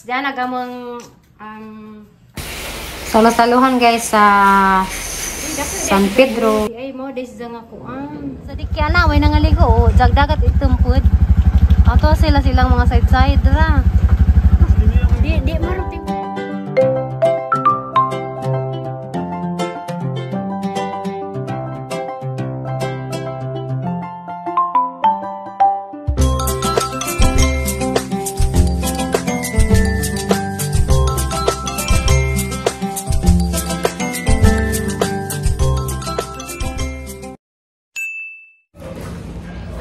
Diyan nagamong salo-saluhan guys sa San Pedro. Ay mo des nga kuan. Sa dikyana way nangaligo jagdagat itumpod. Ato silang mga side-side ra. Di maruting.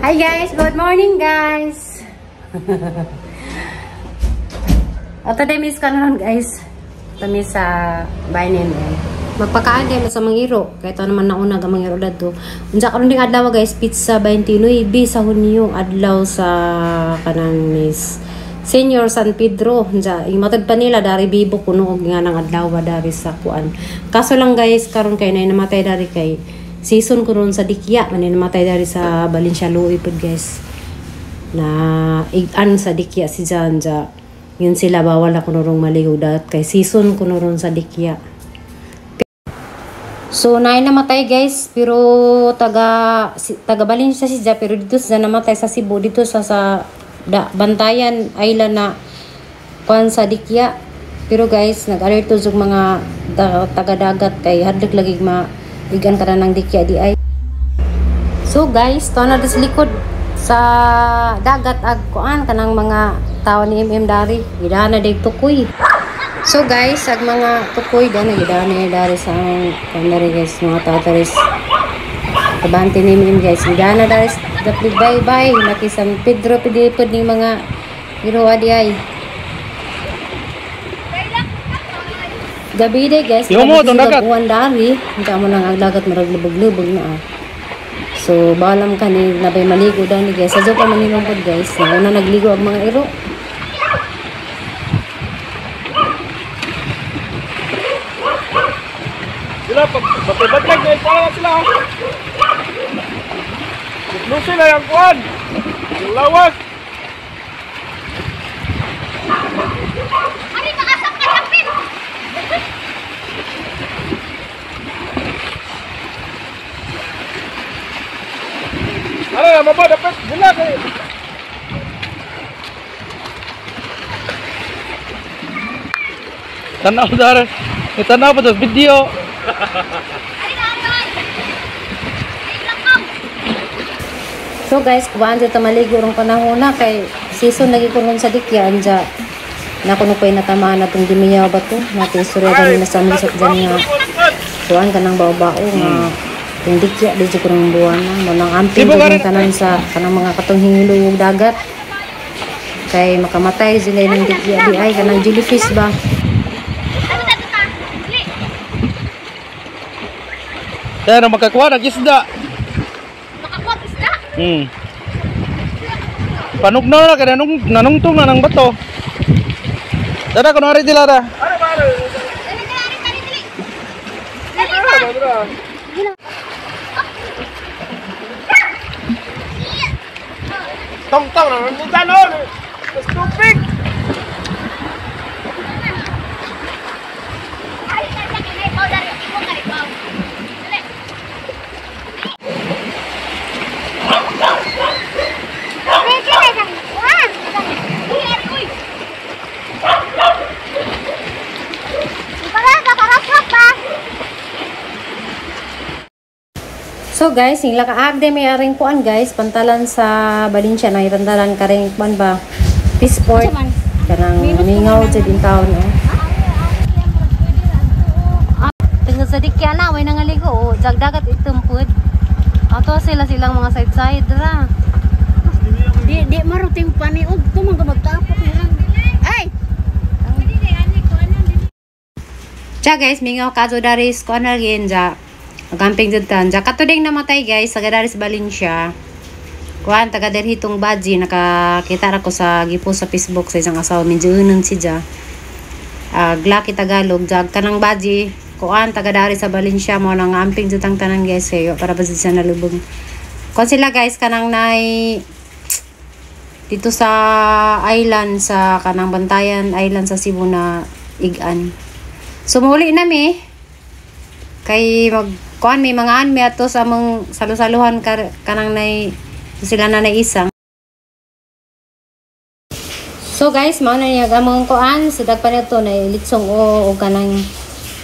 Hi guys, good morning guys. Today miss ka na guys. Kami sa bahay namin. Magpakain din sa Mangiro. Kahit naman nauna ang Mangiro dito. Unsa karon ding adlaw guys, pizza 29 sa Hunyo adlaw sa kanang Miss Senior San Pedro. Unsa imatad pa nila dari bibo kuno og nga nang adlaw dari sa kuan. Kaso lang guys, karon kay nay namatay dari kay season ko ron sa Dikya, manin namatay dari sa Valencia Luipod guys. Na igan sa Dikya si Janja. Yun sila bawal ako nurong maligo dat kay season ko ron sa Dikya. So naay namatay guys, pero taga Valencia si Ja, pero dito sa namatay sa Cebu dito sa Bantayan Island na kuan sa Dikya. Pero guys, nag-alerto jug mga taga-dagat kay hadlok lagi igan ka na ng Dikya di ay. So guys, to na sa likod sa dagat ag kuan kanang mga tao ni dari gidana day tukoy. So guys, ag mga tukoy gana gidana dari sa kanari guys, mga tao taris kabante ni guys gidana dari dapli bye laki San Pedro pidipod ni mga giroa di ay. Gabi day guys, buwan dari, hindi mo nang agdagat maraglubog-lubog na So, balam ka ni nabay maligo daw ni guys. Sadyo pa manilong po guys. Una nagligo ang mga iro. Sila, pagbatlag guys, para na sila. Lusi na yung kuwan. Yung lawas. Ari, makasap ka lapit! Ano na, mama, dapat bulag eh. Tanaw dar. Tanaw pa to video. So guys, kuhaan dito maligo rong panahon na kay season lagi ko sa Dikya anja. Nakuno pa natamaan na itong dimiyaw ba ito? Natin istorya ganun na sa amin sa dyan nga kuhaan ka ng bao-bao nga itong Dikya, di ko ng buwan na manang amping ko yung tanan sa kanang mga katong hingiluyog dagat kay makamatay sila ng Dikya di ay kanang jellyfish ba. Kaya na makakuha ng isda. Makakuha ng isda? Panugnaw na kaya nanungtong na ng bato. Dada ko nari dilara. Tong na nangunta no. Stupid. So guys, yung lakaagde may aring kuan guys, pantalan sa Valencia na pantalan ka rin kuan ba? Peaceport. Kanang mingaw sa dintaon Tingnan sa Dikya na, way nangaligo jagdagat itumpod. Ato silang mga side-side ra. Di maruting paniog to mga magtapok nilang. Ay. Cha guys, mingaw kazo daris kuan lagi ja. Gamping judtan. Ja katuding namatay guys, sa Gadaris Valencia. Kuan taga derhitong Baji, nakakita ra ko sa gipo sa Facebook sa isang asawa medyo unon si Ja. Glaki Tagalog jag kanang Baji, kuan taga dari sa Valencia mo nang amping judtang tanan guys kayo para ba sa nalubog. Kon sila guys kanang nay dito sa island, sa kanang Bantayan Island sa Cebu na igan. Sumuli na mi kay magkuan may mga anmi ato sa mong salusaluhan kanang nay sila na isang. So guys, mao na niya gamong kuan sidag pa nito na litsong o kanang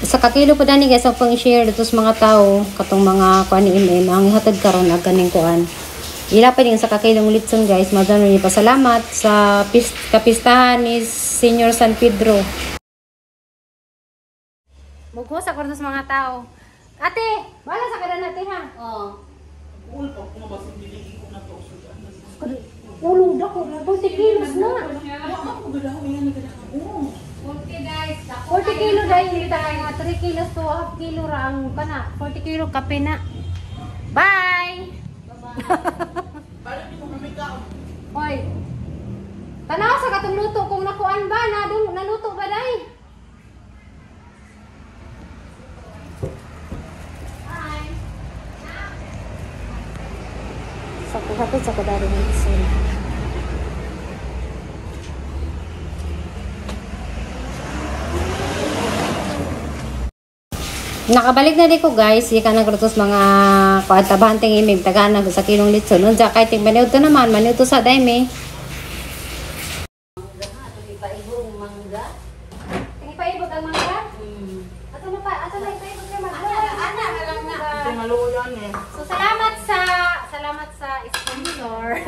sa kakilo pa dani guys ang pang-share dito sa mga tao katong mga kuan ni ang ihatag karon ag kaning kuan. Ila pa din sa kakilong litson guys. Madano ni pasalamat sa kapistahan ni Senior San Pedro. Mugos ako sa mga tao. Ate, wala sa kada natin ha. Oo. Ulo dako, 40 kilos na. 40 guys. 40 kilo dahil hindi tayo nga 3 kilos to half kilo ra ang kana. 40 kilo kape na. Bye. Hoy. Tanaw sa katong luto kung nakuan ba naluto ba dai? Hi. Sakto sa kadari ng isin. Nakabalik na di ko guys, ika na krutos mga kuantabanteng imig tagana sa kilong litson. Nun sa kahit maniud to naman, maniud to sa daime. Ipaibog ang mangga? Ato na pa, ato na ipaibog ang mangga. Ana na lang na. Maluyan eh. So salamat sa sponsor.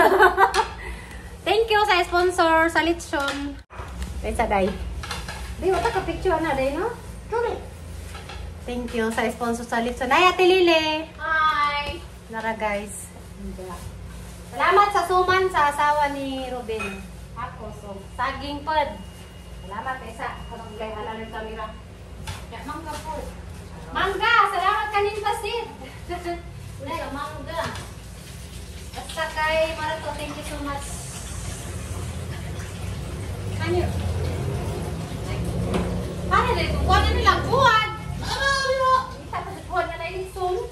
Thank you sa sponsor sa litson. Dai sa dai. Di wata ka picture na dai no? Tuloy. Thank you sa sponsor sa Litson. Ay, Ate Lili. Hi. Nara guys. Salamat sa suman sa asawa ni Ruben. Ako, so, saging pod. Salamat isa. Kapag gay alalim kamera. Ya, mangga po. Mangga! Salamat kanin pasit. Nay, mangga. Basta kay Marato, thank you so much. Ano? Paano na ito? Kuha na nilang buwan. Buwan na na ilisong.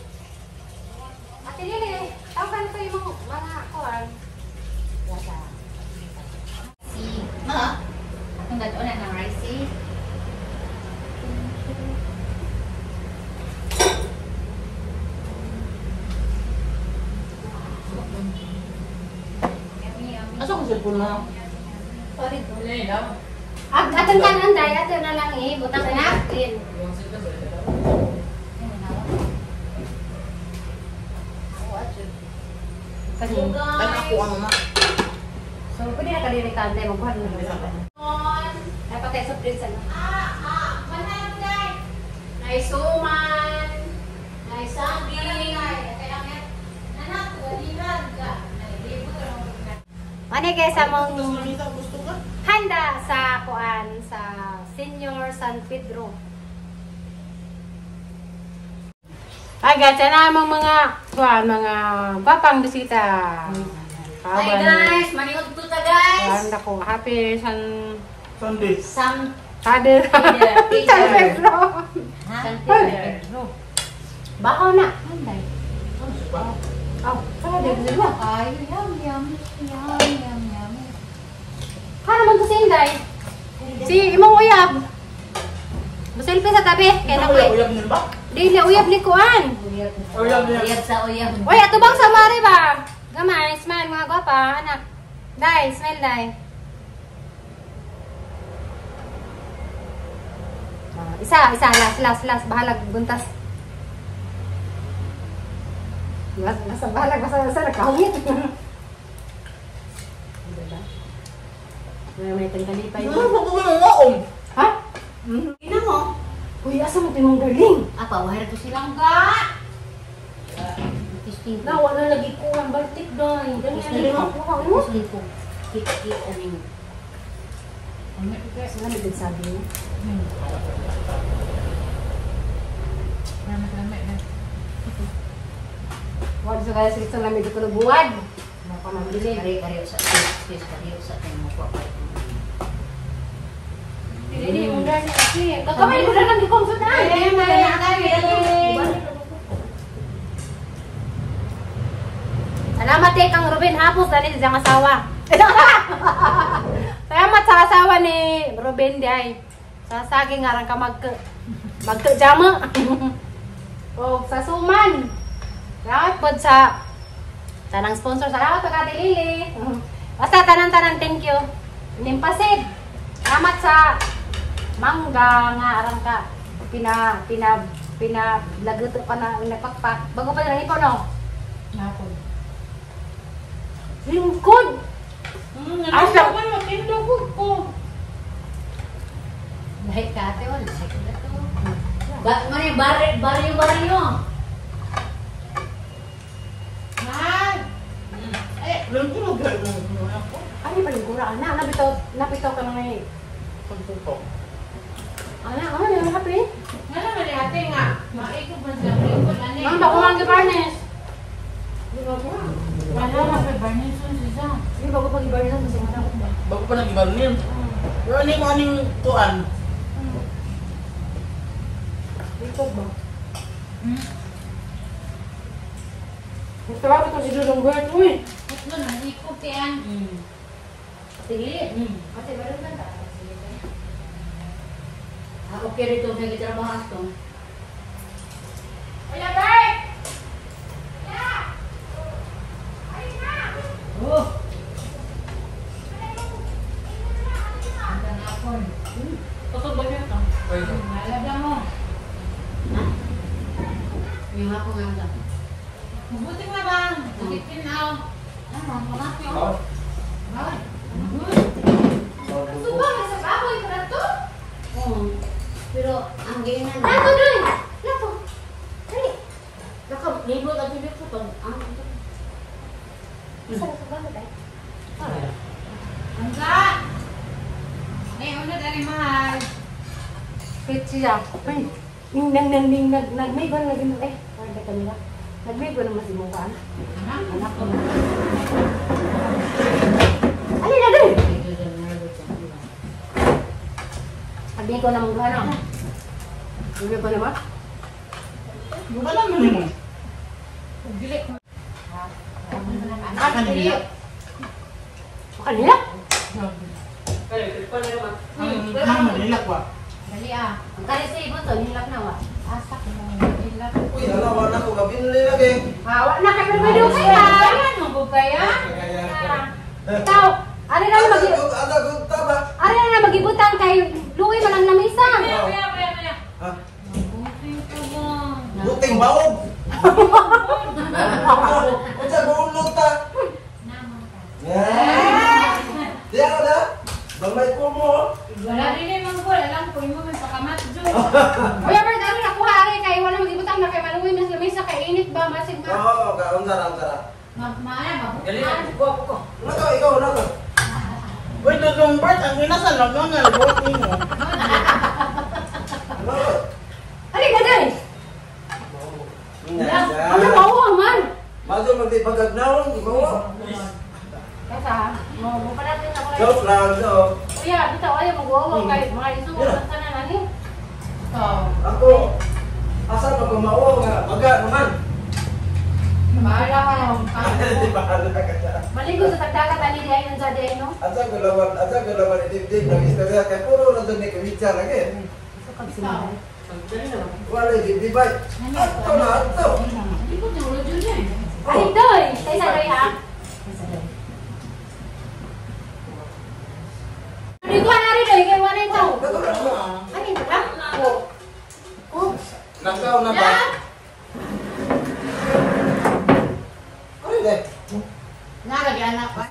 Ate Lili, tawagan ko yung mga kuwan. Wala. Ma? Atong ganoon na ng rice. Asa ko cellphone mo? Sorry. Atong kanan day, ato na lang butang na natin. Kan ako ang mama. So, pwede na kaliritan tayo magkuhan mo sa kanan. Dapat tayo surprise na. Manayang day! Naisuman! Naisaging! Nanak, galiran ka! Ano guys, among handa sa kuan sa Senior San Pedro. Agad na among mga kuan mga papang bisita. Hi guys, maniud to ta guys. Kuan ako happy Sunday. Father. San Pedro. San Pedro. Bahaw na. Anday. Oh, para din dito. Ay, yum. Para man to si Inday. Si imong uyab. Muselfie sa tabi. Kaya na Uyab nila ba? Dili uyab ni kuan. Uyab sa uyab. Oy, ato bang sa mari ba? Gamay, smile mga gwapa, anak. Dai, smile dai. Isa, last, bahalag buntas. Basta bahalag, basta nakahungit. May tanggalipay. Ha? Ina mo? Uy, asa mo timong galing? Apa wahir to silang ka? Nawa na lagi ko ang baltik doy. Dali mo kuha mo. Slipo. Kit aning. Sila may sabi mo. Wag sa kaya sa lamig ko na buwad. Baka mabili. Kari sa space mo ko pa. Hindi mo dali kasi. Kakamay mo lang di kong sudan. Salamat kang Ruben hapos dali sa asawa. Salamat sa asawa ni Ruben di ay. Sa saging ngarang ka magkajama. O sa suman. Salamat po sa tanang sponsor. Salamat po Ate Lily. Basta tanan-tanan thank you. Nimpasid. Salamat sa mangga nga arang ka. Laguto pa na nagpakpak. Bago pa lang ikaw no? Napon. Lingkod! Asa ko mo tindog ko. Dahil ka ate wala sa kita to. Mani baryo. Man. Lungkot mo. Ano pa lingkura ana napitaw ka na may pagtutok. Ana, yung happy? Nga naman ate nga. Maikot man siya. Lungkot ani. Ang bako mang gibarnes. Wala na pa barnes siya. Hindi bago pag gibarnes sa simana ko ba? Bago pa nang ibarnin. Pero aning tuan. Likod ba? Gusto ba ito si Dudong Guard? Uy! Ito na, ikot yan. Sige. Ate, meron ka ta? Okay rito, may kitrabaho ito. Kuya Bert! Oh! Hanggang hapon. Kusog ba niya ito? Malabla mo. Ha? Yung hapon nga ito. Mabuti nga bang? Tukitin ako. Ano, mamak nyo? Bakit? Suba, nasa baboy ka na ito? Oo. Pero, ang ganyan na. Lato doon! Lato! Dali! Laka, libo at libo ko pag ang ito. Isa na sa baboy tayo. Hangga! Ay, una dali mahal. Wait siya. Ay, nagmay ba na naging eh? Parang kami na. Nagmay ba naman si Mukaan? Anak ko na. Alin na doon! Sabihin ko na mong ano. Sabihin ko naman. Wala mo ni mo. Dili. Ah, kanila. Kanila? Ang Manila ko. Dali ah. Ang karesibo to, nilak na wa. Asak mo. Hilap. Uy, alawa na ko gabinli lagi. Hawa na kayo ng video kaya. Ayan mo po kaya? Ikaw, ano na magibutang kay Louie man ang lamisa. Kaya. Ha? Mabuti ka ba? Buting bawog. Unsa gulog ta? Naman ka. Di ako na. Bangmay ko mo. Wala din eh mga boy. Alam ko mo may pakamat dyan. Kuya Bert, ano nakuha rin kay wala magibutang na kay Louie mas lamisa kay init ba masig ba? Oo, kaunsa. Mabuti. Ikaw na ko. Uy, Dudong Bert, ang inasan lang nga nalabot ni mo. Ano ka din? Ano mauwa man? Maso magdipagagnaon, di mo. Kasa, mo pa natin ako. Joke lang, so. Kuya, dito ayaw mag-uwa kay mga isuko sa na nani. Ako, asa pa kumawa nga, maga naman. Bahala ka na. Di ba ka siya? Maligo sa tagdagat ali di ayon sa di no. Asa gulawan itip-tip ng istorya, kaya puro na doon ni Kavitsa lagi. So pag sinabi. Wala, di ba? Ato na, ato. Hindi ko tulog yun eh. Ay, doy! Kay sa doy ha? Hindi ko na rin doy, kay wala ito. Ano ito lang? Nakaw na ba? Ano yun eh? Nalagyan na pa.